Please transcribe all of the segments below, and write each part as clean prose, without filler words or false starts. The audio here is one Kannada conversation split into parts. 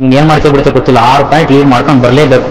ಏನ್ ಮಾಡ್ಕೊ ಬಿಡುತ್ತೆ ಗೊತ್ತಿಲ್ಲ 6 ಪಾಯಿಂಟ್ ಲೀವ್ ಮಾಡ್ಕೊಂಡು ಬರಲೇಬೇಕು.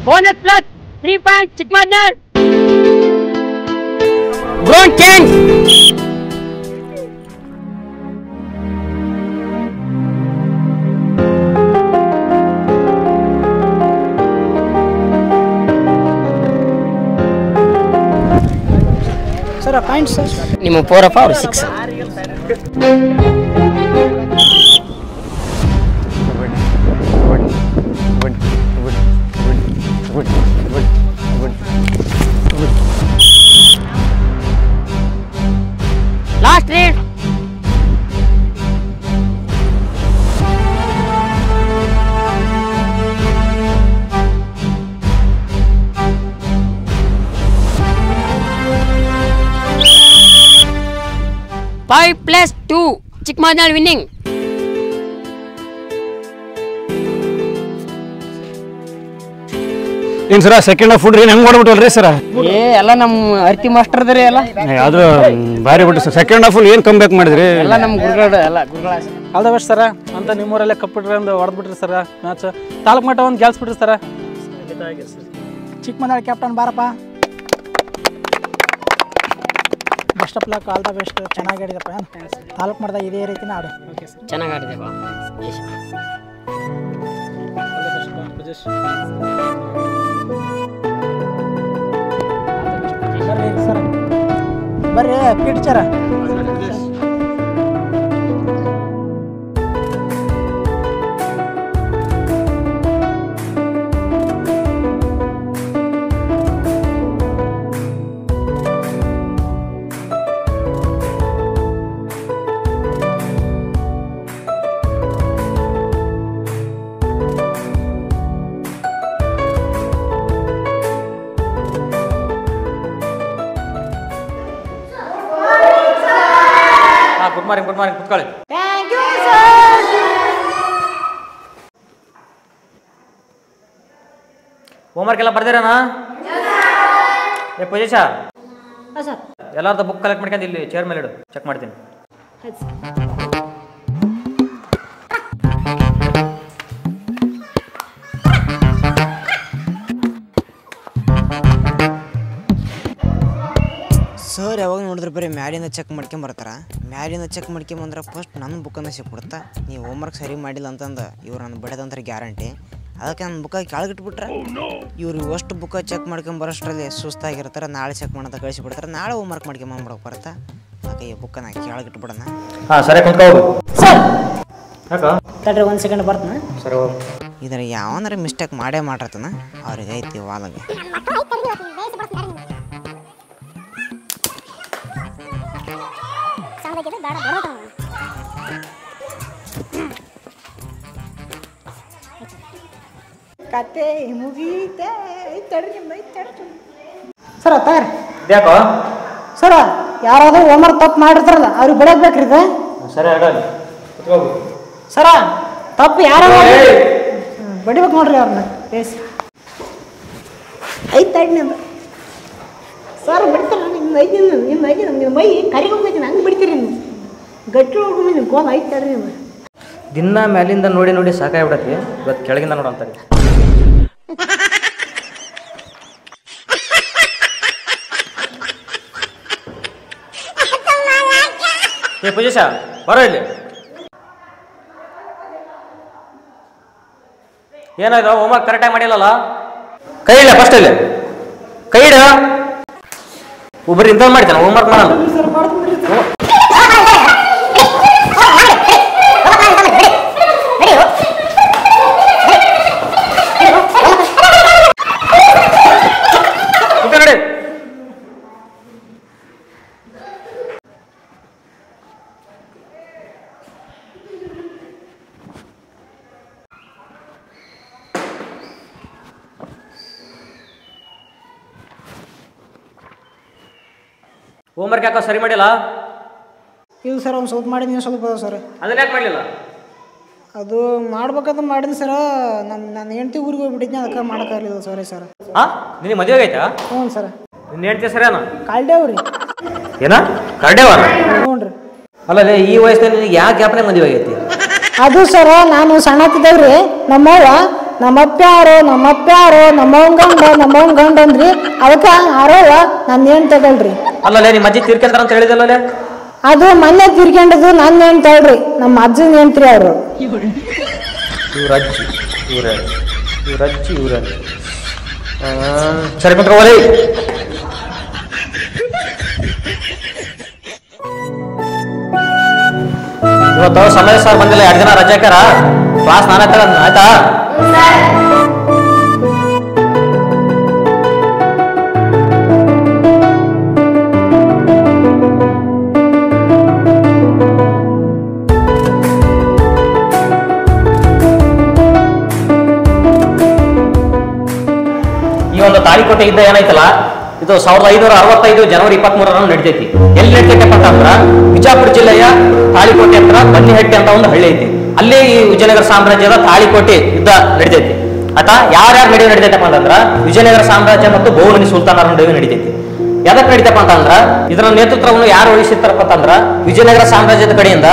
Bonus plus 3 points, Chickmaster. Ground change. Sir, a point, sir. ನಿಮ್ಮ 4 or 6. Last read. Five plus 2. Chickmaster winning. ಏನು ಸರ ಸೆಕೆಂಡ್ ಹಾಫ್ ಹುಡ್ರಿ ಹೆಂಗೆ ಮಾಡ್ಬಿಟ್ಟಲ್ರಿ ಸರ? ಎಲ್ಲ ನಮ್ಮ ಅರ್ತಿ ಮಾಸ್ಟರ್ ಅದ್ರಿ ಎಲ್ಲ. ಆದ್ರೂ ಭಾರಿ ಬಿಟ್ಟು ಸರ್ ಸೆಕೆಂಡ್ ಹಾಫ್ ಏನು ಕಮ್ ಬ್ಯಾಕ್ ಮಾಡಿದ್ರಿ? ಎಲ್ಲ ನಮ್ಮ ಗುರುಗಳು ಎಲ್ಲ ಗುರುಗಳ ಆಲ್ ದ ಬೆಸ್ಟ್ ಸರ. ಅಂತ ನಿಮ್ಮೂರಲ್ಲೇ ಕಪ್ಪಿಟ್ರಿ ಒಂದು ಹೊಡೆದ್ಬಿಟ್ರಿ ಸರ ಮ್ಯಾಚ್. ತಾಲೂಕು ಮಟ್ಟ ಒಂದು ಗೆಲ್ಸ್ಬಿಟ್ರಿ ಸರ. ಚಿಕ್ಕಮಂದಾಳ ಕ್ಯಾಪ್ಟನ್ ಬಾರಪ್ಪ. Best of luck, all the best. ಚೆನ್ನಾಗಿ ಆಡಿದಪ್ಪ. ತಾಲೂಕು ಮಟ್ಟದಾಗ ಇದೇ ರೀತಿನ ಆಡು. ಚೆನ್ನಾಗಿ ಆಡಿದೆಪ್ಪ. ಬರ್ರಿ ಸರ್, ಬರ್ರಿ ಪಿಕ್ಚರ. ಗುಡ್ ಮಾರ್ನಿಂಗ್ ಕುತ್ಕೊಳ್ಳಿ. ಹೋಮ್ವರ್ಕ್ ಎಲ್ಲ ಬರ್ದಿರಣ? ಏ ಪೂಜೇಶ, ಎಲ್ಲಾರ್ದು ಬುಕ್ ಕಲೆಕ್ಟ್ ಮಾಡ್ಕೊಂಡು ಇಲ್ಲಿ ಚೇರ್ ಮೇಲೆ ಇಡು, ಚೆಕ್ ಮಾಡ್ತೀನಿ. ಸರ್ ಯಾವಾಗ ನೋಡಿದ್ರೆ ಬರೀ ಮ್ಯಾಲಿಂದ ಚೆಕ್ ಮಾಡ್ಕೊಂಬರ್ತಾರೆ. ಮ್ಯಾಲಿಂದ ಚೆಕ್ ಮಾಡ್ಕೊಂಬಂದ್ರೆ ಫಸ್ಟ್ ನನ್ನ ಬುಕ್ಕನ್ನು ಸಿಕ್ಬಿಡುತ್ತೆ. ನೀವು ಹೋಮ್ವರ್ಕ್ ಸರಿ ಮಾಡಿಲ್ಲ ಅಂತಂದು ಇವ್ರು ನನ್ನ ಬಡದಂತಾರೆ ಗ್ಯಾರಂಟಿ. ಅದಕ್ಕೆ ನನ್ನ ಬುಕ್ಕ ಕೆಳಗಿಟ್ಬಿಟ್ರೆ ಇವ್ರು ಅಷ್ಟು ಬುಕ್ಕ ಚೆಕ್ ಮಾಡ್ಕೊಂಬರೋಷ್ಟರಲ್ಲಿ ಸುಸ್ತಾಗಿರ್ತಾರೆ. ನಾಳೆ ಚೆಕ್ ಮಾಡೋದ ಕಳಿಸಿಬಿಡ್ತಾರೆ. ನಾಳೆ ಹೋಮ್ವರ್ಕ್ ಮಾಡ್ಕೊಂಬಂದ್ಬಿಡೋಕೆ ಬರುತ್ತೆ. ಅದಕ್ಕೆ ಈ ಬುಕ್ಕನ್ನು ಕೆಳಗಿಟ್ಬಿಡೋಣ. ಹಾಂ ಸರಿ, ಕುಂತ್ಕೋಬೋದು. ತಡ್ರಿ ಒಂದು ಸೆಕೆಂಡ್ ಬರ್ತಾನೆ. ಸರಿ ಹೋಗಿ. ಇದ್ರ ಯಾವನಾರ ಮಿಸ್ಟೇಕ್ ಮಾಡೇ ಮಾಡಿರ್ತಾನೆ, ಅವ್ರಿಗೆ ಐತಿ ವಾಲಗೆ. ಕತೆ ಮುಗೀತೆ. ಸರ ತಯಾರಿ ಯಾಕೋ ಸರ, ಯಾರಾದ್ರೂ ಹೋಮ್ವರ್ಕ್ ತಪ್ಪು ಮಾಡಿರ್ತಾರಲ್ಲ ಅವ್ರಿಗೆ ಬಡಿಯೋದು ಬೇಕ್ರಿ ಇದು. ಸರಿ ಅಡ್ಡಲ್ಲಿ ಕುತ್ಕೋಬೋದು. ಸರ ತಪ್ಪು ಯಾರು ಬಡಿಬೇಕು ನೋಡ್ರಿ ಅವ್ರನ್ನ. ಬೇಸ್ ಐದು ತಡಿ ನಿಂದು ಸರ್ ಬಿಡ್ತಾರ. ನಿಮ್ಮ ಮೈ ಕರಿಗೆ ಹೋಗ್ಬೇಕು, ಹಂಗೆ ಬಿಡ್ತೀರಿ ನೀವು. ಗಟ್ಟಿ ಹೋಗ್ಬೇಕು ನಿಮ್ಮ ಗೋಲ್ ಐದು ತಡ್ರಿ ನೀವು. ದಿನ ಮ್ಯಾಲಿಂದ ನೋಡಿ ನೋಡಿ ಸಾಕಾಗ್ಬಿಡತ್ತಿ. ಇವತ್ತು ಕೆಳಗಿಂದ ನೋಡಂತಾರೆ. ಏ ಪೂಜೇಶ, ಬರೋ ಇಲ್ಲಿ. ಏನಾಯ್ತು? ಹೋಮ್ವರ್ಕ್ ಕರೆಕ್ಟಾಗಿ ಮಾಡಿಲ್ಲಲ್ಲ? ಕೈ ಇಡ ಫಸ್ಟ್ ಇಲ್ಲಿ, ಕೈ ಇಡ. ಒಬ್ಬರು ಇಂಥದ್ದು ಮಾಡ್ತಾನೆ ಹೋಮ್ವರ್ಕ್ ಮಾಡಲ್ಲ. ಹೋಮ್ವರ್ಕ್ ಯಾಕೋ ಸರಿ ಮಾಡಿಲ್ಲ? ಇಲ್ಲ ಸರ್ ಒಂದು ಸ್ವಲ್ಪ ಮಾಡಿದ್ದೀನಿ, ಸ್ವಲ್ಪ ಅದ ಸರ್. ಅದನ್ನ ಯಾಕೆ ಮಾಡಲಿಲ್ಲ? ಅದು ಮಾಡ್ಬೇಕಂತ ಮಾಡಿದ್ದೀನಿ ಸರ್. ನನ್ನ ಹೆಂಡತಿ ಊರಿಗೆ ಹೋಗ್ಬಿಟ್ಟಿದ್ದೆ, ಅದಕ್ಕೆ ಮಾಡೋಕ್ಕಾಗಲಿಲ್ಲ ಸಾರಿ ಸರ್. ಹಾಂ, ನಿನಗೆ ಮದುವೆ ಆಗೈತಾ? ಹ್ಞೂ ಸರ್. ನಿನ್ನ ಹೆಂಡ್ತಿ ಸರಿಯಾನ? ಕಾಲ್ಡೇವ್ರಿ. ಏನ ಕರ್ಡೇವ? ಹ್ಞೂ ರೀ. ಅಲ್ಲಲ್ಲಿ ಈ ವಯಸ್ಸಿನಲ್ಲಿ ನಿನಗೆ ಯಾವ ಗ್ಯಾಪ್ನಾಗ ಮದುವೆ ಆಗೈತಿ? ಅದು ಸರ ನಾನು ಸಣ್ಣತ್ತಿದ್ದೇವ್ರಿ, ನಮ್ಮವ್ವ ನಮ್ಮಪ್ಪ್ಯಾರು ನಮ್ಮವ್ನ ಗಂಡ ಅಂದ್ರಿ, ಅದಕ್ಕೆ ಆರೋವ ನನ್ನ ಹೆಂಡ್ತದಲ್ರಿ. ಅಲ್ಲಲ್ಲೇ ನಿಮ್ಮ ಅಜ್ಜಿ ತೀರ್ಕೊಂಡ್ರ ಅಂತ ಹೇಳಿದಲ್ಲೇ? ಅದು ಮೊನ್ನೆ ತೀರ್ಕೊಂಡಿದ್ದು ನನ್ನ ಹೆಂಡ್ತಳ್ರಿ, ನಮ್ಮ ಅಜ್ಜನ ಹೆಂಡ್ತ್ರಿ ಅವರು. ಇವ್ರಜ್ಜಿ ಸರಿ ಕುಂತ್ಕೊಳ್ಳಿ. ಇವತ್ತು ಸಮಯ ಸರ್ ಬಂದಿಲ್ಲ, 2 ದಿನ ರಜೆ ಹಾಕ್ಯಾರ. ಕ್ಲಾಸ್ ನಾನು ಆಯ್ತಾ? ಈ ಒಂದು ತಾಳಿಕೋಟೆ ಯುದ್ಧ ಏನೈತಲ್ಲ, ಇದು 1565 ಜನವರಿ 23 ನಡಿತೈತಿ. ಎಲ್ಲಿ ನಡಿತೈತಪ್ಪ ಅಂತಂದ್ರ ಬಿಜಾಪುರ ಜಿಲ್ಲೆಯ ತಾಳಿಕೋಟೆ ಹತ್ರ ಬನ್ನಿಹಟ್ಟಿ ಅಂತ ಒಂದು ಹಳ್ಳಿ ಐತಿ. ಅಲ್ಲಿ ಈ ವಿಜಯನಗರ ಸಾಮ್ರಾಜ್ಯದ ತಾಳಿಕೋಟೆ ಯುದ್ಧ ನಡಿತೈತಿ. ಆಯ್ತಾ? ಯಾರ್ಯಾರು ನಡಿತೈತಪ್ಪ ಅಂತಂದ್ರ ವಿಜಯನಗರ ಸಾಮ್ರಾಜ್ಯ ಮತ್ತು ಬಹುಮನಿ ಸುಲ್ತಾನರ ನಡುವೆ ನಡಿತೈತಿ. ಯಾವ್ದಕ್ ನಡೀತಪ್ಪ ಅಂತಂದ್ರ ಇದರ ನೇತೃತ್ವವನ್ನು ಯಾರು ವಹಿಸಿರ್ತಾರಪ್ಪ ಅಂತಂದ್ರ ವಿಜಯನಗರ ಸಾಮ್ರಾಜ್ಯದ ಕಡೆಯಿಂದ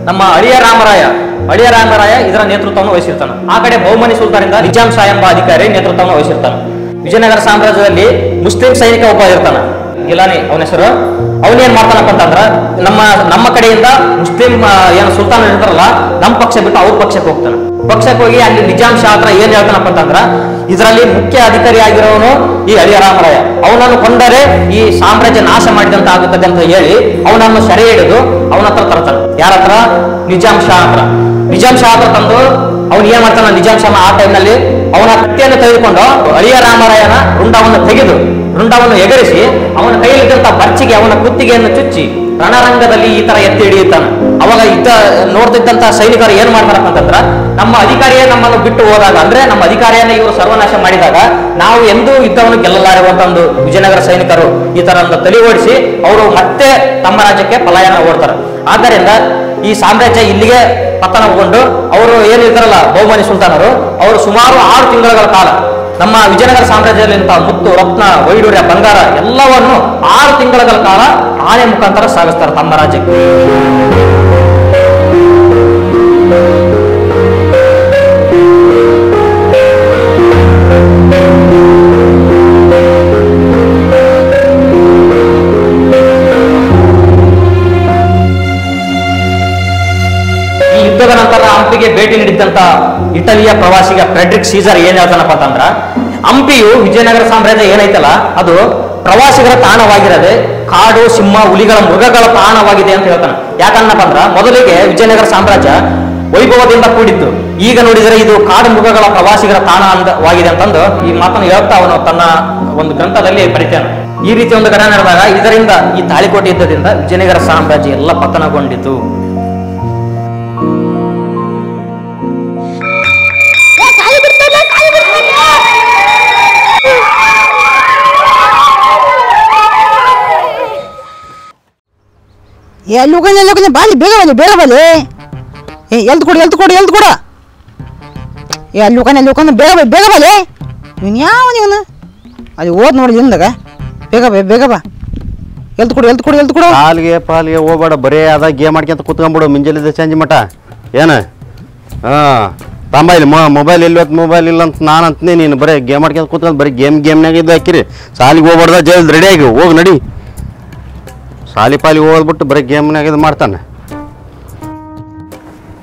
ನಮ್ಮ ಅಳಿಯ ರಾಮರಾಯ ಇದರ ನೇತೃತ್ವವನ್ನು ವಹಿಸಿರ್ತಾನ. ಆ ಕಡೆ ಬಹುಮನಿ ಸುಲ್ತಾನರಿಂದ ನಿಜಾಂ ಶಾ ಎಂಬ ಅಧಿಕಾರಿ ನೇತೃತ್ವವನ್ನು ವಹಿಸಿರ್ತಾನ. ವಿಜಯನಗರ ಸಾಮ್ರಾಜ್ಯದಲ್ಲಿ ಮುಸ್ಲಿಂ ಸೈನಿಕ ಒಬ್ಬ ಇರ್ತಾನ, ಗಿಲಾನಿ ಅವನ ಹೆಸರು. ಅವನೇನ್ ಮಾಡ್ತಾನಪ್ಪ ಅಂತಂದ್ರ ನಮ್ಮ ಕಡೆಯಿಂದ ಮುಸ್ಲಿಂ ಏನು ಸುಲ್ತಾನ ಇರ್ತಾರಲ್ಲ, ನಮ್ಮ ಪಕ್ಷ ಬಿಟ್ಟು ಅವ್ರ ಪಕ್ಷಕ್ಕೆ ಹೋಗಿ ಅಲ್ಲಿ ನಿಜಾಂ ಶಾ ಹತ್ರ ಏನ್ ಹೇಳ್ತಾನಪ್ಪ ಅಂತಂದ್ರ ಇದರಲ್ಲಿ ಮುಖ್ಯ ಅಧಿಕಾರಿ ಆಗಿರೋನು ಈ ಅಳಿಯ ರಾಮರಾಯ, ಅವನನ್ನು ಕೊಂಡರೆ ಈ ಸಾಮ್ರಾಜ್ಯ ನಾಶ ಮಾಡಿದಂತ ಆಗುತ್ತದೆ ಅಂತ ಹೇಳಿ ಅವನನ್ನು ಸೆರೆ ಹಿಡಿದು ಅವನ ಹತ್ರ ತರ್ತಾನೆ. ಯಾರ ಹತ್ರ? ನಿಜಾಂ ಶಾ ಹತ್ರ ತಂದು ಅವನು ಏನ್ ಮಾಡ್ತಾನ, ನಿಜಾಂ ಶಾ ಆ ಟೈಮ್ನಲ್ಲಿ ಅವನ ಕತ್ತಿಯನ್ನು ತೆಗೆದುಕೊಂಡು ಅಳಿಯ ರಾಮರಾಯನ ರುಂಡವನ್ನು ಎಗರಿಸಿ ಅವನ ಕೈಯಲ್ಲಿದ್ದಂತ ಬರ್ಚಿಗೆ ಅವನ ಕುತ್ತಿಗೆಯನ್ನು ಚುಚ್ಚಿ ರಣರಂಗದಲ್ಲಿ ಈ ತರ ಎತ್ತಿ ಹಿಡಿಯುತ್ತಾನೆ. ಅವಾಗ ಯುದ್ಧ ನೋಡ್ತಿದ್ದಂತ ಸೈನಿಕರು ಏನ್ ಮಾಡ್ತಾರಪ್ಪ ಅಂತಂದ್ರ ನಮ್ಮ ಅಧಿಕಾರಿಯೇ ನಮ್ಮನ್ನು ಬಿಟ್ಟು ಹೋದಾಗ, ಅಂದ್ರೆ ನಮ್ಮ ಅಧಿಕಾರಿಯನ್ನ ಇವರು ಸರ್ವನಾಶ ಮಾಡಿದಾಗ ನಾವು ಎಂದೂ ಯುದ್ಧವನ್ನು ಗೆಲ್ಲಲಾರಿರುವಂತ ಒಂದು ವಿಜಯನಗರ ಸೈನಿಕರು ಈ ತರ ಒಂದು ತಲೆ ಓಡಿಸಿ ಅವರು ಮತ್ತೆ ತಮ್ಮ ರಾಜ್ಯಕ್ಕೆ ಪಲಾಯನ ಓಡ್ತಾರೆ. ಆದ್ದರಿಂದ ಈ ಸಾಮ್ರಾಜ್ಯ ಇಲ್ಲಿಗೆ ಪತನಗೊಂಡು ಅವರು ಏನಿರ್ತಾರಲ್ಲ ಬಹುಮನಿ ಸುಲ್ತಾನರು, ಅವರು ಸುಮಾರು 6 ತಿಂಗಳ ಕಾಲ ನಮ್ಮ ವಿಜಯನಗರ ಸಾಮ್ರಾಜ್ಯದಲ್ಲಿಂತಹ ಮುತ್ತು ರತ್ನ ವೈಡೂರ್ಯ ಬಂಗಾರ ಎಲ್ಲವನ್ನು 6 ತಿಂಗಳ ಕಾಲ ಆನೆ ಮುಖಾಂತರ ಸಾಗಿಸ್ತಾರೆ ತಮ್ಮ ರಾಜ್ಯಕ್ಕೆ. ಈ ಯುದ್ಧದ ನಂತರ ಹಂಪಿಗೆ ಭೇಟಿ ನೀಡಿದಂತ ಇಟಲಿಯ ಪ್ರವಾಸಿಗ ಫ್ರೆಡ್ರಿಕ್ ಸೀಸರ್ ಏನ್ ಹೇಳ್ತಾನಪ್ಪ ಅಂತಂದ್ರ ಹಂಪಿಯು ವಿಜಯನಗರ ಸಾಮ್ರಾಜ್ಯ ಏನೈತಲ್ಲ ಅದು ಪ್ರವಾಸಿಗರ ತಾಣವಾಗಿರದೆ ಕಾಡು ಸಿಂಹ ಹುಲಿಗಳ ಮೃಗಗಳ ತಾಣವಾಗಿದೆ ಅಂತ ಹೇಳ್ತಾನೆ. ಯಾಕನ್ನಪ್ಪ ಅಂದ್ರ ಮೊದಲಿಗೆ ವಿಜಯನಗರ ಸಾಮ್ರಾಜ್ಯ ವೈಭವದಿಂದ ಕೂಡಿತ್ತು, ಈಗ ನೋಡಿದರೆ ಇದು ಕಾಡು ಮೃಗಗಳ ಪ್ರವಾಸಿಗರ ತಾಣವಾಗಿದೆ ಅಂತಂದು ಈ ಮಾತನ್ನು ಹೇಳ್ತಾ ಅವನು ತನ್ನ ಒಂದು ಗ್ರಂಥದಲ್ಲಿ ಬರೀತಾನೆ. ಈ ರೀತಿ ಒಂದು ಘಟನೆ ನಡೆದಾಗ ಇದರಿಂದ ಈ ತಾಳಿಕೋಟೆ ಯುದ್ಧದಿಂದ ವಿಜಯನಗರ ಸಾಮ್ರಾಜ್ಯ ಎಲ್ಲ ಪತನಗೊಂಡಿತು. ಎಲ್ಲಿ ಬಾಲಿ ಬೇಗ ಬಲಿ ಎಲ್ದು ಕೊಡು ಅಲ್ಲಿ ಬೇಗ ಬಲಿ ನೀನು ಯಾವ ನೀನು ಅಲ್ಲಿ ಓದ್ ನೋಡಿ ಹಿಂದಾಗ ಬೇಗ ಬಾ ಎಲ್ದು ಕೊಡು ಪಾಲ್ಗೆ ಹೋಗ್ಬೇಡ, ಬರೀ ಅದ ಗೇಮ್ ಮಾಡ್ಕೊಂತ ಕೂತ್ಕೊಂಡ್ಬಿಡು ಮುಂಜಾನೆ ಸಂಜೆ ಮಟ ಏನು. ತಂಬ ಇಲ್ಲಿ ಮೊಬೈಲ್ ಮೊಬೈಲ್ ಇಲ್ಲ ಅಂತ ನಾನು ಅಂತೀನಿ, ನೀನು ಬರೀ ಗೇಮ್ ಮಾಡ್ಕೊಂತ ಕೂತ್ಕೊಂಡು ಬರೀ ಗೇಮ್ನಾಗ ಇದು ಹಾಕಿರಿ. ಸಾಲಿಗೆ ಹೋಗ್ಬಾರ್ದ, ಜಲ್ದಿ ರೆಡಿ ಆಗಿ ಹೋಗಿ ನಡಿ. ಸಾಲಿ ಹೋಗ್ಬಿಟ್ಟು ಬರೀ ಗೇಮ್ನಾಗ ಇದು ಮಾಡ್ತಾನೆ.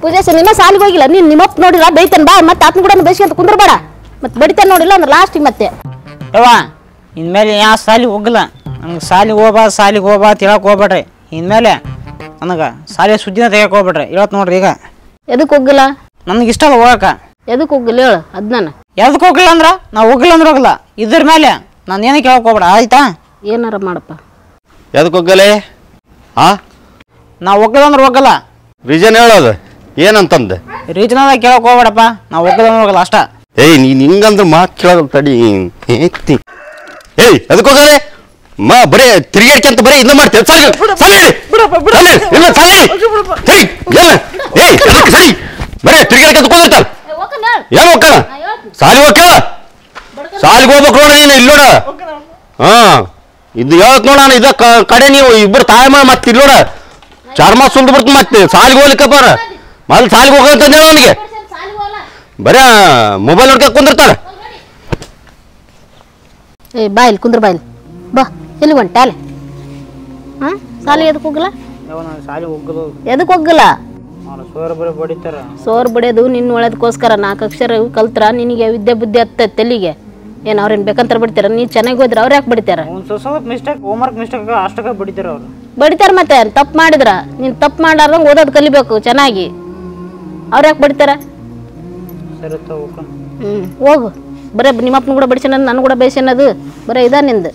ಪೂಜೆ ನಿನ್ನ ಸಾಲಿಗೆ ಹೋಗಿಲ್ಲ, ನೀನು ನಿಮ್ಮಪ್ಪ ನೋಡಿಲ್ಲ ಬೈತಾನೆ ಬಾ, ಮತ್ತೆ ಆತನ ಕೂಡ ಬೈಸ್ಕೊಂತ ಕುಂದ್ರಬೇಡ, ಮತ್ತೆ ಬಡಿತಾನೆ ನೋಡಿಲ್ಲ ಅಂದ್ರೆ ಲಾಸ್ಟಿಗೆ ಮತ್ತೆ ಯವ್ವ ಇನ್ಮೇಲೆ ಯಾವ ಸಾಲಿಗೆ ಹೋಗಲ್ಲ. ನಂಗೆ ಸಾಲಿಗೆ ಹೋಗ್ಬಾ ಅಂತ ಹೇಳಕ್ ಹೋಗ್ಬೇಡ್ರಿ. ಇನ್ಮೇಲೆ ನನಗೆ ಸಾಲಿಗೆ ಸುದ್ದಿನ ತೆಗಿಯಕ್ಕೆ ಹೋಗ್ಬೇಡ್ರಿ. ಹೇಳತ್ ನೋಡ್ರಿ ಈಗ ಎದಕ್ಕೆ ಹೋಗಿಲ್ಲ? ನನಗೆ ಇಷ್ಟ ಅಲ್ಲ ಹೋಗಕ್ಕ. ಎದಕ್ಕೆ ಹೋಗಿಲ್ಲ ಹೇಳು ಅದನ್ನ. ಎದಕ್ಕೆ ಹೋಗಿಲ್ಲ ಅಂದ್ರ ನಾವು ಹೋಗಿಲ್ಲ ಅಂದ್ರೆ ಹೋಗಲ್ಲ. ಇದ್ರ ಮೇಲೆ ನಾನು ಏನಕ್ಕೆ ಕೇಳಕ್ ಹೋಗ್ಬೇಡ ಆಯ್ತಾ? ಏನಾರ ಮಾಡಪ್ಪ. ಎದಕ್ಕೆ ಹೋಗಲೇ? ನಾವು ಹೋಗಲ್ಲ ಅಂದ್ರೆ ಹೋಗಲ್ಲ. ರೀಸನ್ ಹೇಳೋದು ಏನಂತಂದೆ? ರೀಸನ್ ಕೇಳಕ್ ಹೋಗ್ಬೇಡಪ್ಪ, ನಾವು ಹೋಗಲ್ಲ ಅಂದ್ರೆ ಹೋಗಲ್ಲ ಅಷ್ಟ. ಏಯ್ ನೀನು ಹಿಂಗಂದ್ರೆ ಮಾತು ಕೇಳೋದು ತಡಿ. ಏಯ್ ಅದಕ್ಕೆ ಹೋಗಲೇ ಬರೀ ತಿರುಗಾಡ್ಕಂತ ಬರೀ ಇದನ್ನ ಮಾಡ್ತೇವೆ ಸರಿ ಇಲ್ಲ ಸರಿ ಸರಿ ಬರೀ ತಿರುಗಾಡ್ಕಂತ ಕೂದಿರ್ತಾರ ಏನು ಹೋಗ್ತಾನ ಸಾಲಿಗೆ ಹೋಗ್ಕ ಸಾಲಿಗೆ ಹೋಗ್ಬೇಕು ನೋಡ ನೀನು ಇಲ್ಲಿ ನೋಡ ಹಾ ಇದು ಹೇಳ್ತ ನೋಡ ನಾನು ಇದ ಕಡೆ ನೀವು ಇಬ್ಬರು ತಾಯಿ ಮತ್ತೆ ಇಲ್ಲಿ ನೋಡ ಚಾರ್ಮ ಸುಲ್ದು ಬರ್ತು ಮತ್ತೆ ಸಾಲಿಗೆ ಹೋಗ್ಲಿಕ್ಕಪ್ಪ ಮೊದಲು ಸಾಲಿಗೆ ಹೋಗಂತ ನನಗೆ ಬರೀ ಮೊಬೈಲ್ ನೋಡ್ಕೊಂಡು ಕುಂದಿರ್ತಾರ ಏ ಬಾ ಇಲ್ಲಿ ಕುಂದ್ರ ಬಾ ಇಲ್ಲಿ ಬಾ ಎಲ್ಲಿ ಹೊಂಟ ಅಲೆ ಹಾಂ ಸಾಲಿ ಎದಕ್ಕೆ ಹೋಗಲ್ಲ ಎದಕ್ಕೆ ಹೋಗಲ್ಲ ಸೋರ್ ಬಡಿಯೋದು ನಿನ್ನ ಒಳ್ಳೇದಕ್ಕೋಸ್ಕರ 4 ಅಕ್ಷರ ಕಲ್ತ್ರ ನಿನಗೆ ವಿದ್ಯೆ ಬುದ್ಧಿ ಹತ್ತೈತೆ ತೆಲಿಗೆ ಏನು ಅವ್ರೇನು ಬೇಕಂತ ಬಡಿತಾರ ನೀ ಚೆನ್ನಾಗಿ ಹೋದ್ರೆ ಅವ್ರು ಯಾಕೆ ಬಡಿತಾರ ಬಡಿತಾರ ಮತ್ತೆ ತಪ್ಪು ಮಾಡಿದ್ರ ನೀನು ತಪ್ಪು ಮಾಡ್ಲಾರ್ದಂಗೆ ಓದೋದು ಕಲಿಬೇಕು ಚೆನ್ನಾಗಿ ಅವ್ರು ಯಾಕೆ ಬಡಿತಾರ ಹೋಗು ಬರೇ ನಿಮ್ಮಪ್ಪನ ಕೂಡ ಬಡಿಸೋದು ನನ್ನ ಕೂಡ ಬೇಯಿಸೋದು ಬರೀ ಇದ ನಿಂದು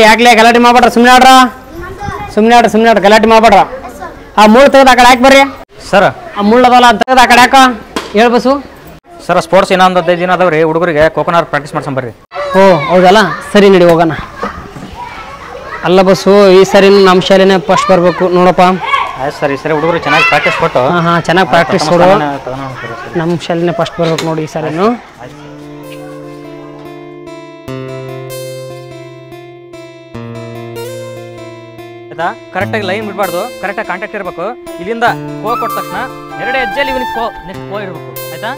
ಯಾಕ್ಲೆ ಗಲಾಟೆ ಮಾಡ್ಬೇಡ್ರ ಸುಮ್ಮನೆ ಆಡ್ರ ಗಲಾಟೆ ಮಾಡ್ಬೇಡ್ರ ಆ ಮುಳ್ಳು ತೆಗೆದು ಆ ಕಡೆ ಹಾಕಿ ಬರ್ರಿ ಸರ್ ಆ ಮುಳ್ಳದಲ್ಲ ಅದು ತೆಗೆದು ಆ ಕಡೆ ಹಾಕ ಹೇಳ್ಬಸು ಸರ್ ಸ್ಪೋರ್ಟ್ಸ್ ಇನ್ನೊಂದು 15 ದಿನ ಅದಾವ್ರಿ ಹುಡುಗರಿಗೆ ಕೋಕೋನಟ್ ಪ್ರಾಕ್ಟೀಸ್ ಮಾಡ್ಸಂಬರ್ರಿ ಓ ಹೌದಲ್ಲ ಸರಿ ನಡಿ ಹೋಗೋಣ ಅಲ್ಲ ಬಸ್ಸು ಈ ಸರಿ ನಮ್ಮ ಶಾಲೆನೇ ಫಸ್ಟ್ ಬರಬೇಕು ನೋಡಪ್ಪ ಆಯ್ತು ಸರ್ ಈ ಸರಿ ಹುಡುಗರು ಚೆನ್ನಾಗಿ ಪ್ರಾಕ್ಟೀಸ್ ಕೊಟ್ಟು ಹಾಂ ಚೆನ್ನಾಗಿ ಪ್ರಾಕ್ಟೀಸ್ ಕೊಡು ನಮ್ಮ ಶಾಲೆನೇ ಫಸ್ಟ್ ಬರ್ಬೇಕು ನೋಡಿ ಈ ಸರಿನು ಆಯ್ತಾ ಕರೆಕ್ಟಾಗಿ ಲೈನ್ ಬಿಡಬಾರ್ದು ಕರೆಕ್ಟಾಗಿ ಕಾಂಟ್ಯಾಕ್ಟ್ ಇರಬೇಕು ಇಲ್ಲಿಂದ ಕೋ ಕೊಟ್ಟ ತಕ್ಷಣ 2 ಹೆಜ್ಜೆಯಲ್ಲಿ ಇವನಿಗೆ ಕೋ ನೆಕ್ಸ್ಟ್ ಕೋ ಇರಬೇಕು ಆಯ್ತಾ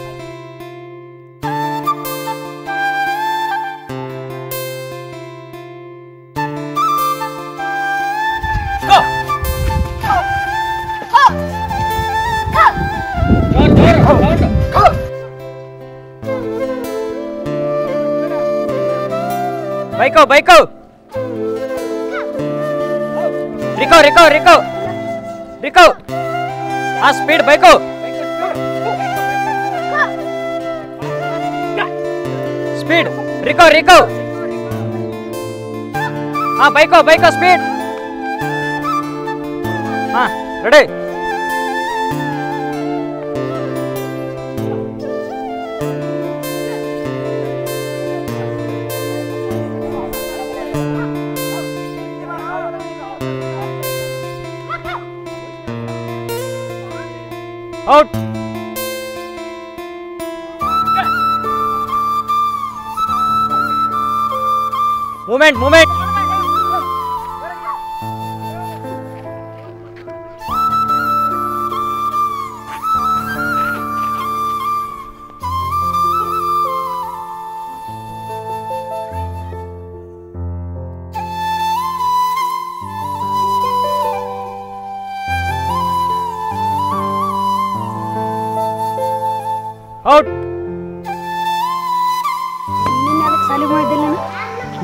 ಬೈಕೋ ರಿಕೋ ಆ ಸ್ಪೀಡ್ ಬೈಕೋ ಸ್ಪೀಡ್ ರಿಕೋ ಹಾ ಬೈಕೋ ಸ್ಪೀಡ್ ಹಾ ರೆಡಿ ಔಟ್ ಮೂಮೆಂಟ್ ಔಟ್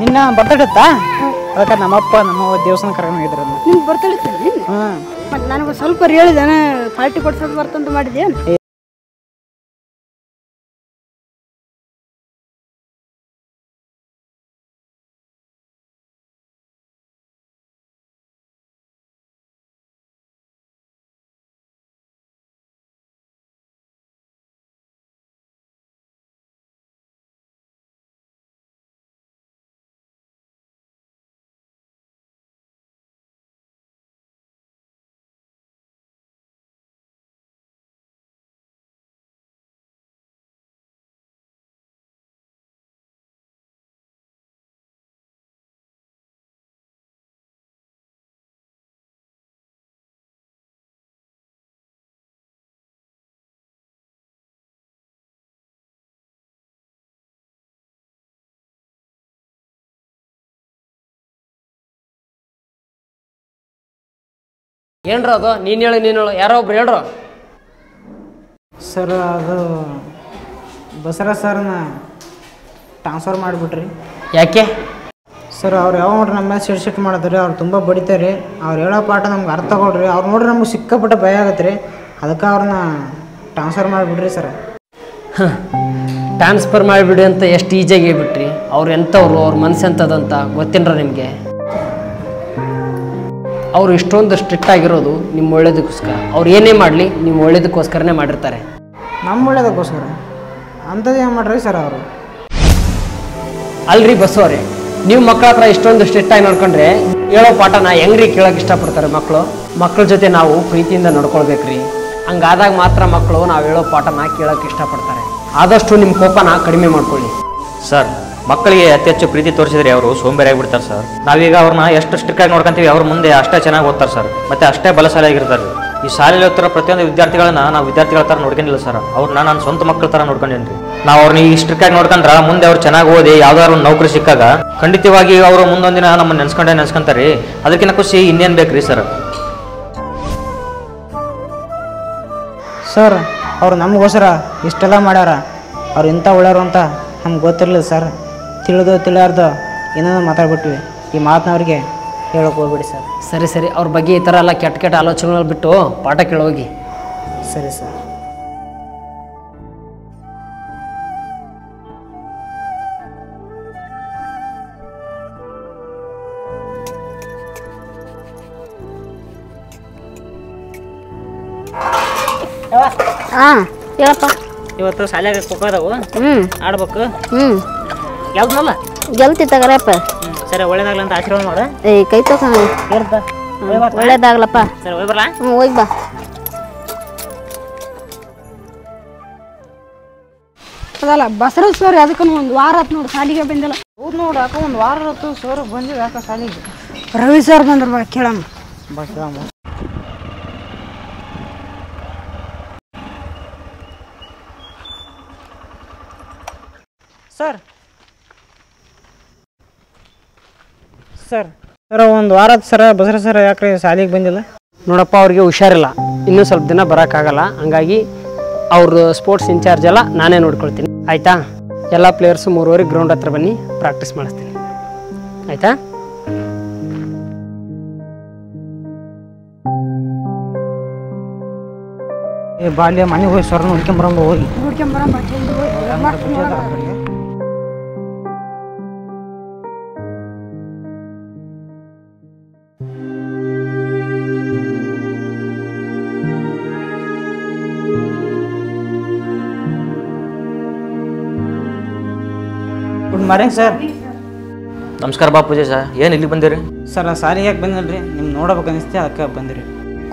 ನಿನ್ನ ಬರ್ತಡೇತ್ತಾ ಅದಕ್ಕೆ ನಮ್ಮಪ್ಪ ನಮ್ಮವ್ವ ದೇವಸ್ಥಾನ ಕರ್ಕೊಂಡು ಹೋಗಿದ್ರು ನಿಮ್ಗೆ ಬರ್ತಡೇ ಹಾಂ ಮತ್ತೆ ನನಗೆ ಸ್ವಲ್ಪ ಹೇಳಿದಾನೆ ಪಾರ್ಟಿ ಕೊಡ್ಸೋದು ಬರ್ತಂತ ಮಾಡಿದ್ಯೇನು ಏನ್ರ ಅದು ನೀನು ಹೇಳು ಯಾರೋ ಒಬ್ರು ಹೇಳ್ರು ಸರ್ ಅದು ಬಸವರಾಜ್ ಸರ್ನ ಟ್ರಾನ್ಸ್ಫರ್ ಮಾಡಿಬಿಟ್ರಿ ಯಾಕೆ ಸರ್ ಅವ್ರು ಯಾವ ನೋಡ್ರಿ ನಮ್ಮ ಮೇಲೆ ಸಿಟ್ ಮಾಡಿದ್ರಿ ಅವ್ರು ತುಂಬ ಬಡಿತಾರೆ ಅವ್ರು ಹೇಳೋ ಪಾಠ ನಮ್ಗೆ ಅರ್ಥ ಕೊಡ್ರಿ ಅವ್ರು ನೋಡ್ರಿ ನಮ್ಗೆ ಸಿಕ್ಕಾಪಟ್ಟೆ ಭಯ ಆಗತ್ತೆ ರೀ ಅದಕ್ಕೆ ಅವ್ರನ್ನ ಟ್ರಾನ್ಸ್ಫರ್ ಮಾಡಿಬಿಡ್ರಿ ಸರ್ ಟ್ರಾನ್ಸ್ಫರ್ ಮಾಡಿಬಿಡಿ ಅಂತ ಎಷ್ಟು ಈಜಿಯಾಗಿ ಹೇಳ್ಬಿಟ್ರಿ ಅವ್ರು ಎಂಥವ್ರು ಅವ್ರ ಮನಸ್ಸು ಎಂಥದಂತ ಗೊತ್ತೇನ್ರ ನಿಮಗೆ ಅವರು ಇಷ್ಟೊಂದು ಸ್ಟ್ರಿಕ್ಟ್ ಆಗಿರೋದು ನಿಮ್ಮ ಒಳ್ಳೇದಕ್ಕೋಸ್ಕರ ಅವ್ರು ಏನೇ ಮಾಡಲಿ ನಿಮ್ಮ ಒಳ್ಳೇದಕ್ಕೋಸ್ಕರನೇ ಮಾಡಿರ್ತಾರೆ ನಮ್ಮ ಒಳ್ಳೇದಕ್ಕೋಸ್ಕರ ಅಂಥದ್ದು ಏನು ಮಾಡ್ರಿ ಸರ್ ಅವರು ಅಲ್ರಿ ಬಸ್ಸವ್ರೆ, ನೀವು ಮಕ್ಕಳ ಹತ್ರ ಇಷ್ಟೊಂದು ಸ್ಟ್ರಿಕ್ಟ್ ಆಗಿ ನೋಡ್ಕೊಂಡ್ರೆ ಹೇಳೋ ಪಾಠನ ಹೆಂಗ್ರಿ ಕೇಳೋಕೆ ಇಷ್ಟಪಡ್ತಾರೆ ಮಕ್ಕಳ ಜೊತೆ ನಾವು ಪ್ರೀತಿಯಿಂದ ನೋಡ್ಕೊಳ್ಬೇಕ್ರಿ. ಹಂಗಾದಾಗ ಮಾತ್ರ ಮಕ್ಕಳು ನಾವು ಹೇಳೋ ಪಾಠನ ಕೇಳೋಕೆ ಇಷ್ಟಪಡ್ತಾರೆ. ಆದಷ್ಟು ನಿಮ್ಮ ಕೋಪನ ಕಡಿಮೆ ಮಾಡ್ಕೊಳ್ಳಿ ಸರ್. ಮಕ್ಕಳಿಗೆ ಅತಿ ಹೆಚ್ಚು ಪ್ರೀತಿ ತೋರಿಸಿದ್ರೆ ಅವರು ಸೋಂಬೇರಿ ಆಗಿಬಿಡ್ತಾರೆ ಸರ್. ನಾವೀಗ ಅವ್ರನ್ನ ಎಷ್ಟು ಸ್ಟ್ರಿಕ್ಟ್ ಆಗಿ ನೋಡ್ಕೊಂತೀವಿ ಅವ್ರ ಮುಂದೆ ಅಷ್ಟೇ ಚೆನ್ನಾಗಿ ಓದ್ತಾರೆ ಸರ್, ಮತ್ತೆ ಅಷ್ಟೇ ಬಲಶಾಲಿ ಆಗಿರ್ತಾರೆ. ಈ ಶಾಲೆಯಲ್ಲಿ ಓದ್ತಿರೋ ಪ್ರತಿಯೊಂದು ವಿದ್ಯಾರ್ಥಿಗಳನ್ನ ನಾವು ವಿದ್ಯಾರ್ಥಿಗಳ ಥರ ನೋಡ್ಕೊಂಡಿಲ್ಲ ಸರ್, ಅವ್ರನ್ನ ನಾನು ಸ್ವಂತ ಮಕ್ಕಳ ಥರ ನೋಡ್ಕೊಂಡೇನ್ರಿ. ನಾವು ಅವ್ರನ್ನ ಈ ಸ್ಟ್ರಿಕ್ಟ್ ಆಗಿ ನೋಡ್ಕೊಂಡ್ರೆ ಮುಂದೆ ಅವ್ರು ಚೆನ್ನಾಗಿ ಓದಿ ಯಾವ್ದಾದ್ರು ಒಂದು ನೌಕರಿ ಸಿಕ್ಕಾಗ ಖಂಡಿತವಾಗಿ ಅವರು ಮುಂದೊಂದಿನ ನಮ್ಮನ್ನು ನೆನ್ಸ್ಕೊಂತಾರೆ. ಅದಕ್ಕಿಂತ ಖುಷಿ ಇನ್ನೇನು ಬೇಕ್ರಿ ಸರ್. ಸರ್ ಅವ್ರು ನಮಗೋಸ್ಕರ ಇಷ್ಟೆಲ್ಲ ಮಾಡ್ಯಾರ, ಅವ್ರು ಇಂಥ ಒಳ್ಳೆಯವರು ಅಂತ ನಮ್ಗೆ ಗೊತ್ತಿರಲಿಲ್ಲ ಸರ್. ತಿಳಿಯಾರ್ದು ಏನೇನೋ ಮಾತಾಡ್ಬಿಟ್ವಿ. ಈ ಮಾತನ್ನ ಅವ್ರಿಗೆ ಹೇಳೋಕೆ ಹೋಗ್ಬಿಡಿ ಸರ್. ಸರಿ ಅವ್ರ ಬಗ್ಗೆ ಈ ಥರ ಎಲ್ಲ ಕೆಟ್ಟ ಆಲೋಚನೆಗಳು ಬಿಟ್ಟು ಪಾಠ ಕೇಳೋಗಿ. ಸರಿ ಸರ್. ಹಾಂ ಹೇಳಪ್ಪ. ಇವತ್ತು ಶಾಲೆಗೆ ಖೋಖೋ ಅದಾವು, ಆಡ್ಬೇಕು. ಗೆಲ್ದನಲ್ಲ? ಗೆಲ್ತಿ ತಗರಪ್ಪ. ಸರಿ, ಒಳ್ಳೇದಾಗ್ಲ ಅಂತ ಆಶೀರ್ವಾದ ಮಾಡು. ಕೈ ತಗೊಂಡು ಒಳ್ಳೇದಾಗ್ಲಪ್ಪ. ಸರಿ, ಹೋಗಿ ಬರಲಾ? ಹೋಗಿ ಬಾ. ಅದಲ್ಲ ಬಸವರಾಜ್ ಸರ್ ಅದಕ್ಕೆ ಒಂದು ವಾರ ಆಯ್ತು ನೋಡಿ ಶಾಲೆಗೆ ಬಂದಿಲ್ಲ. ಹೌದು ನೋಡು ಅಕ್ಕ, ಒಂದು ವಾರ ಹೊತ್ತು ಸರ್ ಬಂದಿವಿ ಯಾಕೆ ಶಾಲೆಗೆ. ರವಿ ಸರ್ ಬಂದ್ರು ಬಾ ಕೇಳಮ್ಮ. ಬಾ ಕೇಳಮ್ಮ. ಸರ್ ಸರ್ ಸರ್ ಒಂದು ವಾರ ಸರ ಬಸವರಾಜ್ ಸರ್ ಯಾಕ್ರಿ ಶಾಲೆಗೆ ಬಂದಿಲ್ಲ? ನೋಡಪ್ಪ, ಅವ್ರಿಗೆ ಹುಷಾರಿಲ್ಲ, ಇನ್ನೂ ಸ್ವಲ್ಪ ದಿನ ಬರೋಕ್ಕಾಗಲ್ಲ. ಹಂಗಾಗಿ ಅವ್ರ ಸ್ಪೋರ್ಟ್ಸ್ ಇನ್ಚಾರ್ಜ್ ಎಲ್ಲ ನಾನೇ ನೋಡ್ಕೊಳ್ತೀನಿ, ಆಯಿತಾ? ಎಲ್ಲ ಪ್ಲೇಯರ್ಸು 3:30 ಗ್ರೌಂಡ್ ಹತ್ರ ಬನ್ನಿ, ಪ್ರಾಕ್ಟೀಸ್ ಮಾಡಿಸ್ತೀನಿ, ಆಯಿತಾ? ಬಾಲ್ಯ ಮನೆಗೆ ಹೋಗಿ ಸರ್ ನೋಡ್ಕೊಂಬರಂಬ ಹೋಗಿ. Good morning sir. ನಮಸ್ಕಾರ ಬಾ ಪೂಜೆ ಸರ್. ಏನು ಇಲ್ಲಿ ಬಂದಿರಿ ಸರ್? ಶಾಲೆಗೆ ಯಾಕೆ ಬಂದಿಲ್ರಿ? ನಿಮ್ಗೆ ನೋಡ್ಬೇಕು ಅನಿಸ್ತಿ, ಅದಕ್ಕೆ ಬಂದಿರಿ.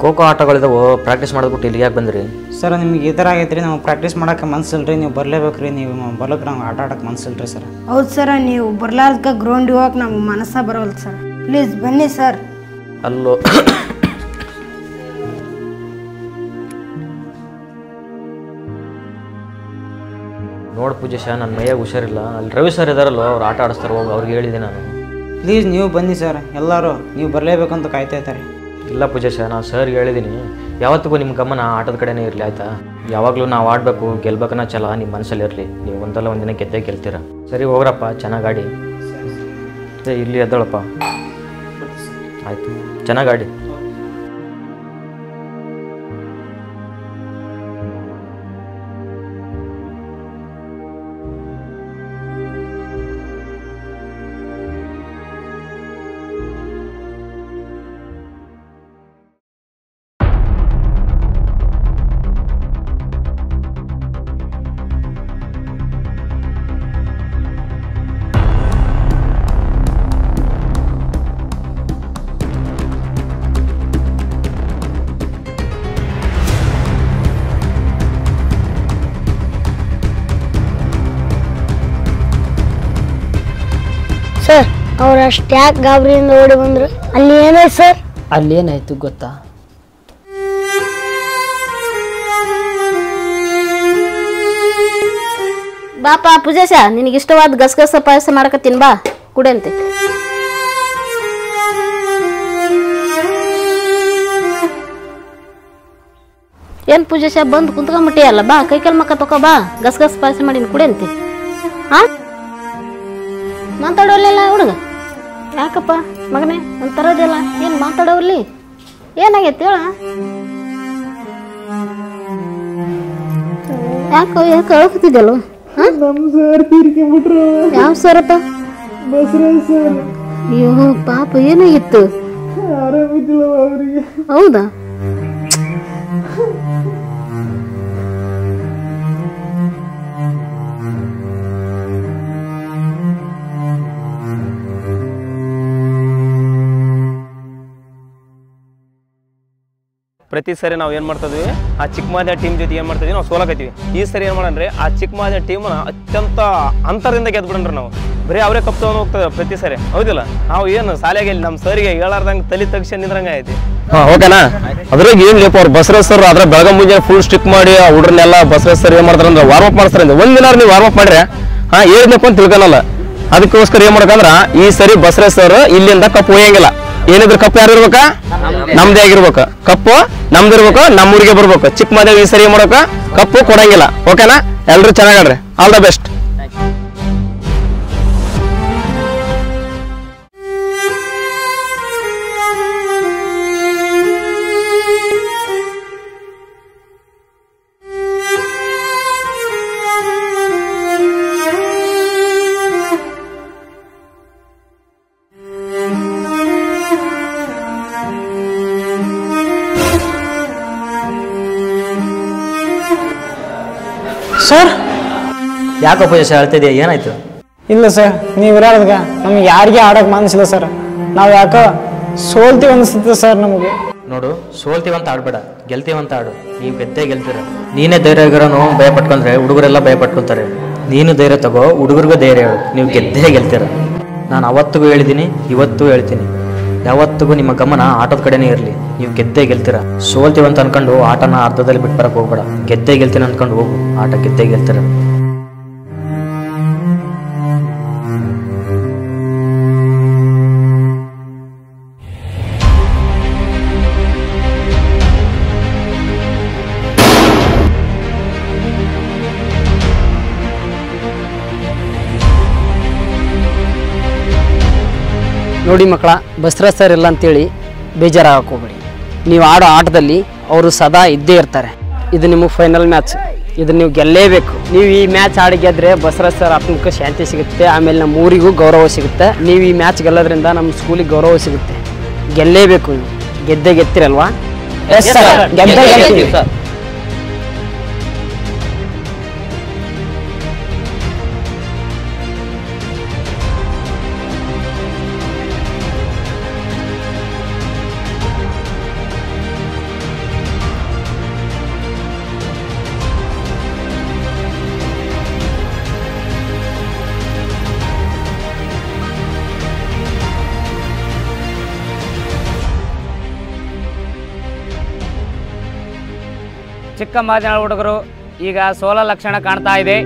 ಖೋಖೋ ಆಟಗಳಿದಾವು, ಪ್ರಾಕ್ಟೀಸ್ ಮಾಡ್ಬಿಟ್ಟು ಇಲ್ಲಿ ಯಾಕೆ ಬಂದಿರಿ ಸರ್? ನಿಮ್ಗೆ ಈ ಥರ ಆಗೈತ್ರಿ, ನಮ್ಗೆ ಪ್ರಾಕ್ಟೀಸ್ ಮಾಡೋಕೆ ಮನ್ಸಿಲ್ರಿ, ನೀವು ಬರಲೇಬೇಕು ರೀ. ನೀವು ಬರ್ಲಕ್ಕೆ ನಮ್ಗೆ ಆಟ ಆಡೋಕೆ ಮನ್ಸಿಲ್ರಿ ಸರ್. ಹೌದು ಸರ, ನೀವು ಬರ್ಲಾರ್ದಕ್ಕೆ ಗ್ರೌಂಡ್ ಹೋಗಕ್ಕೆ ನಮ್ಗೆ ಮನಸ್ಸ ಬರೋಲ್ಲ ಸರ್. ಪ್ಲೀಸ್ ಬನ್ನಿ ಸರ್. ಅಲ್ಲೋ ನೋಡು ಪೂಜೇಶ, ನನ್ನ ಮೈಯಾಗ ಹುಷಾರಿಲ್ಲ. ಅಲ್ಲಿ ರವಿ ಸರ್ ಇದಾರಲ್ಲೋ, ಅವ್ರು ಆಟ ಆಡಿಸ್ತಾರೆ, ಹೋಗಿ ಅವ್ರಿಗೆ ಹೇಳಿದೆ ನಾನು. ಪ್ಲೀಸ್ ನೀವು ಬನ್ನಿ ಸರ್, ಎಲ್ಲರೂ ನೀವು ಬರಲೇಬೇಕಂತ ಕಾಯ್ತಾ ಇದ್ದಾರೆ. ಇಲ್ಲ ಪೂಜೇಶ, ನಾನು ಸರ್ಗೆ ಹೇಳಿದ್ದೀನಿ, ಯಾವತ್ತಿಗೂ ನಿಮ್ಮ ಗಮನ ಆಟದ ಕಡೆನೇ ಇರಲಿ, ಆಯಿತಾ? ಯಾವಾಗಲೂ ನಾವು ಆಡಬೇಕು, ಗೆಲ್ಬೇಕನ್ನ ಛಲ ನಿಮ್ಮ ಮನಸ್ಸಲ್ಲಿ ಇರಲಿ. ನೀವು ಒಂದಲ್ಲ ಒಂದಿನ ಗೆದ್ದೇ ಗೆಲ್ತೀರ. ಸರಿ ಹೋಗ್ರಪ್ಪ, ಚೆನ್ನಾಗಿ ಆಡಿ. ಇಲ್ಲಿ ಎದ್ದಳಪ್ಪ, ಆಯಿತು, ಚೆನ್ನಾಗಿ ಆಡಿ. ಸರ್ ಅವ್ರು ಅಷ್ಟು ಯಾಕೆ ಗಾಬರಿಯಿಂದ ಓಡಿ ಬಂದ್ರು? ಅಲ್ಲಿ ಏನಾಯ್ತು ಸರ್? ಅಲ್ಲಿ ಏನಾಯ್ತು ಗೊತ್ತಾ? ಬಾಪ ಪೂಜೇಶ, ನಿನಗೆ ಇಷ್ಟವಾದ ಗಸಗಸ ಪಾಯಸ ಮಾಡ್ಕತ್ತೀನಿ, ಬಾ ಕುಡಿಯಂತೆ. ಏನು ಪೂಜೇಶ ಬಂದು ಕುಂತ್ಕೊಂಡ್ಬಿಟ್ಟಿಯಲ್ಲ, ಬಾ ಕೈ ಕಾಲು ಮಕ್ಕ ತಗೋ, ಬಾ ಗಸಗಸ ಪಾಯಸ ಮಾಡೀನಿ, ಕುಡಿಯಂತೆ. ಹಾ ಮಾತಾಡೋಲ್ಲ ಹುಡುಗ, ಯಾಕಪ್ಪ ಮಗನೇ ಒಂಥರದಿಲ್ಲ, ಏನು ಮಾತಾಡೋಲ್ಲಿ? ಏನಾಗೈತಿ ಹೇಳ? ಯಾಕೋ ಯಾಕೆ ಅಳಕತ್ತಿದ್ದಲ್ಲ? ಯಾವ ಸರಪ್ಪ? ಅಯ್ಯೋ ಪಾಪ, ಏನಾಗಿತ್ತು? ಹೌದಾ? ಪ್ರತಿ ಸರಿ ನಾವು ಏನು ಮಾಡ್ತಿದ್ವಿ ಆ ಚಿಕ್ಕಮಾದ ಟೀಮ್ ಜೊತೆ ಏನು ಮಾಡ್ತಿದ್ವಿ ನಾವು ಸೋಲಕತ್ತೀವಿ. ಈ ಸರಿ ಏನು ಮಾಡಂದ್ರೆ ಆ ಚಿಕ್ಕಮಾದ ಟೀಮನ್ನ ಅತ್ಯಂತ ಅಂತರದಿಂದ ಗೆದ್ಬಿಡನ್ರಿ ನಾವು. ಬರೀ ಅವರೇ ಕಪ್ ತಗೊಂಡು ಹೋಗ್ತದೆ ಪ್ರತಿ ಸರಿ, ಹೌದಿಲ್ಲ? ನಾವು ಏನು ಶಾಲೆಗೆ ನಮ್ಮ ಸರಿಗೆ ಹೇಳಾರ್ದಂಗೆ ತಲೆ ತಗ್ಸಿ ನಿಂದ್ರಂಗೆ ಐತಿ. ಓಕೆನಾ? ಅದ್ರಾಗ ಏನು ಲೇಪ ಅವ್ರು ಬಸವರಾಜ್ ಸರ್ ಅದ್ರ ಬೆಳಗ್ಗೆ ಮುಂಜಾನೆ ಫುಲ್ ಸ್ಟಿಕ್ ಮಾಡಿ ಆ ಹುಡ್ರನ್ನೆಲ್ಲ ಬಸವರಾಜ್ ಸರ್ ಏನು ಮಾಡ್ತಾರೆ ಅಂದ್ರೆ ವಾರ್ಮ್ ಅಪ್ ಮಾಡ್ತಾರೆ. ಒಂದಿನ ನೀವು ವಾರ್ಮ್ ಅಪ್ ಮಾಡ್ರೆ ಏನಿದಪ್ಪ ಅಂತ ತಿಳ್ಕೊಳಲ್ಲ. ಅದಕ್ಕೋಸ್ಕರ ಏನು ಮಾಡ್ಬೇಕಂದ್ರೆ ಈ ಸರಿ ಬಸವರಾಜ್ ಸರ್ ಇಲ್ಲಿಂದ ಕಪ್ ಒಯ್ಯಂಗಿಲ್ಲ. ಏನಿದ್ರು ಕಪ್ ಯಾರು ಇರ್ಬೇಕಾ? ನಮ್ದೇ ಆಗಿರ್ಬೇಕು. ಕಪ್ಪು ನಮ್ದಿರ್ಬೇಕು, ನಮ್ಮ ಊರಿಗೆ ಬರ್ಬೇಕು. ಚಿಕ್ಕ ಮದುವೆ ಈ ಸರಿ ಏನ್ ಮಾಡ್ಬೇಕ? ಕಪ್ಪು ಕೊಡಂಗಿಲ್ಲ. ಓಕೆನಾ? ಎಲ್ರು ಚೆನ್ನಾಗಾಡ್ರಿ. All the best. ಸರ್ ಯಾಕಪ್ಪ ಯಶ ಹೇಳ್ತಿದ್ಯಾ? ಏನಾಯ್ತು? ಇಲ್ಲ ಸರ್, ನೀವು ಇರೋದ್ಗ ನಮ್ಗೆ ಯಾರಿಗೆ ಆಡೋಕೆ ಮನಸ್ಸಿಲ್ಲ ಸರ್. ನಾವು ಯಾಕೋ ಸೋಲ್ತೀವಿ ಅನಿಸುತ್ತೆ ಸರ್ ನಮಗೆ. ನೋಡು, ಸೋಲ್ತೀವಂತ ಆಡ್ಬೇಡ, ಗೆಲ್ತೀವಂತ ಆಡು. ನೀವು ಗೆದ್ದೇ ಗೆಲ್ತೀರ. ನೀನೇ ಧೈರ್ಯ ಆಗಿರೋನು ಭಯ ಪಟ್ಕೊಂಡ್ರೆ ಹುಡುಗರೆಲ್ಲ ಭಯ ಪಟ್ಕೊಂತಾರೆ. ನೀನು ಧೈರ್ಯ ತಗೋ, ಹುಡುಗರಿಗೂ ಧೈರ್ಯ ಹೇಳು. ನೀವು ಗೆದ್ದೇ ಗೆಲ್ತೀರ. ನಾನು ಅವತ್ತಿಗೂ ಹೇಳಿದ್ದೀನಿ, ಇವತ್ತೂ ಹೇಳ್ತೀನಿ. ಯಾವತ್ತಿಗೂ ನಿಮ್ಮ ಗಮನ ಆಟದ ಕಡೆನೇ ಇರಲಿ. ನೀವು ಗೆದ್ದೇ ಗೆಲ್ತೀರ. ಸೋಲ್ತೀವಂತ ಅನ್ಕೊಂಡು ಆಟನ ಅರ್ಧದಲ್ಲಿ ಬಿಟ್ಟು ಬರಕ್ಕೆ ಹೋಗ್ಬೇಡ. ಗೆದ್ದೇ ಗೆಲ್ತೀನಿ ಅನ್ಕೊಂಡು ಹೋಗು, ಆಟ ಗೆದ್ದೇ ಗೆಲ್ತೀರ. ನೋಡಿ ಮಕ್ಕಳ, ಬಸವರಾಜ್ ಸರ್ ಇಲ್ಲ ಅಂತೇಳಿ ಬೇಜಾರಾಗಕ್ಕೆ ಹೋಗ್ಬೇಡಿ. ನೀವು ಆಡೋ ಆಟದಲ್ಲಿ ಅವರು ಸದಾ ಇದ್ದೇ ಇರ್ತಾರೆ. ಇದು ನಿಮಗೆ ಫೈನಲ್ ಮ್ಯಾಚ್. ಇದು ನೀವು ಗೆಲ್ಲೇಬೇಕು. ನೀವು ಈ ಮ್ಯಾಚ್ ಆಡಿ ಗೆದ್ರೆ ಬಸವರಾಜ್ ಸರ್ ಆತ್ಮಕ್ಕೆ ಶಾಂತಿ ಸಿಗುತ್ತೆ. ಆಮೇಲೆ ನಮ್ಮ ಊರಿಗೂ ಗೌರವ ಸಿಗುತ್ತೆ. ನೀವು ಈ ಮ್ಯಾಚ್ ಗೆಲ್ಲೋದ್ರಿಂದ ನಮ್ಮ ಸ್ಕೂಲಿಗೆ ಗೌರವ ಸಿಗುತ್ತೆ. ಗೆಲ್ಲೇಬೇಕು. ನೀವು ಗೆದ್ದೇ ಗೆತ್ತಿರಲ್ವಾ? ಎಸ್ ಸರ್, ಗೆದ್ದೇ ಗೆಲ್ತೀವಿ ಸರ್. ಚಿಕ್ಕ ಮಾದಿನ ಹುಡುಗರು ಈಗ ಸೋಲ ಲಕ್ಷಣ ಕಾಣ್ತಾ ಇದೆ.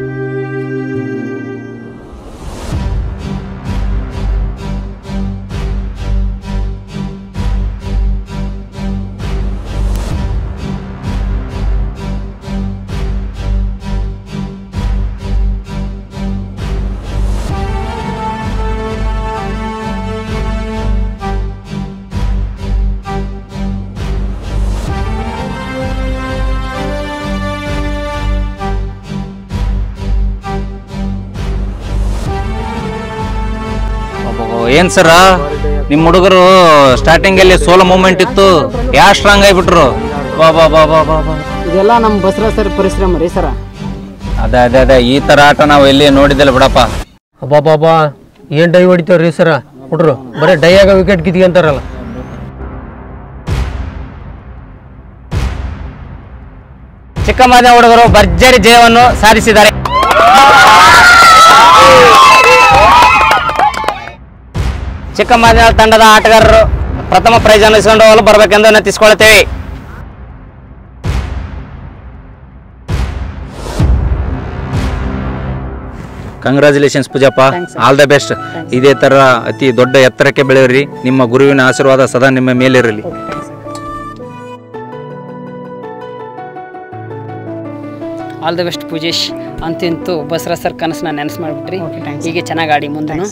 ಏನ್ ಸರ, ನಿಮ್ಮ ಹುಡುಗರು ಸ್ಟಾರ್ಟಿಂಗ್ ಅಲ್ಲಿ ಸೋಲೋ ಮೂಮೆಂಟ್ ಇತ್ತು, ಯಾ ಸ್ಟ್ರಾಂಗ್ ಆಗಿಬಿಟ್ರು. ಬಾ ಬಾ ಬಾ ಬಾ ಬಾ ಬಾ. ಇದೆಲ್ಲ ನಮ್ಮ ಬಸವರಾಜ್ ಸರ್ ಪರಿಶ್ರಮ ರೀ ಸರ. ಅದೇ ಅದೇ ಅದೇ ಈ ತರ ಆಟ ನಾವು ಎಲ್ಲಿ ನೋಡಿದ್ದಿಲ್ಲ ಬಿಡಪ್ಪ. ಅಬ್ಬಾ ಬಾಬಾ, ಏನ್ ಡೈ ಹೊಡಿತಾವ್ರಿ ಸರ ಹುಡ್ರು. ಬರೀ ಡೈ ಆಗ ವಿಕೆಟ್ ಕಿತ್ಕೊಂತಾರಲ್ಲ. ಚಿಕ್ಕ ಮಾದಿನ ಹುಡುಗರು ಭರ್ಜರಿ ಜಯವನ್ನು ಸಾಧಿಸಿದ್ದಾರೆ. ಚಿಕ್ಕ ಮಾದಿನ ತಂಡದ ಆಟಗಾರರು ಪ್ರಥಮ ಪ್ರೈಸ್ ಅನ್ನು ಇಸ್ಕೊಂಡು ಬರಬೇಕೆಂದು ವಿನಂತಿಸಿಕೊಳ್ಳುತ್ತೇವೆ. Congratulations Poojappa, all the best. ಇದೇ ತರ ಅತಿ ದೊಡ್ಡ ಎತ್ತರಕ್ಕೆ ಬೆಳೆಯಿರಿ. ನಿಮ್ಮ ಗುರುವಿನ ಆಶೀರ್ವಾದ ಸದಾ ನಿಮ್ಮ ಮೇಲಿರಲಿ. All the best Poojesh. ಅಂತೂ ಬಸವರಾಜ್ ಸರ್ ಕನಸನ್ನ ನೆನಸು ಮಾಡಿಬಿಟ್ರಿ. ಹೀಗೆ ಚೆನ್ನಾಗಿ ಆಡಿ ಮುಂದೆ.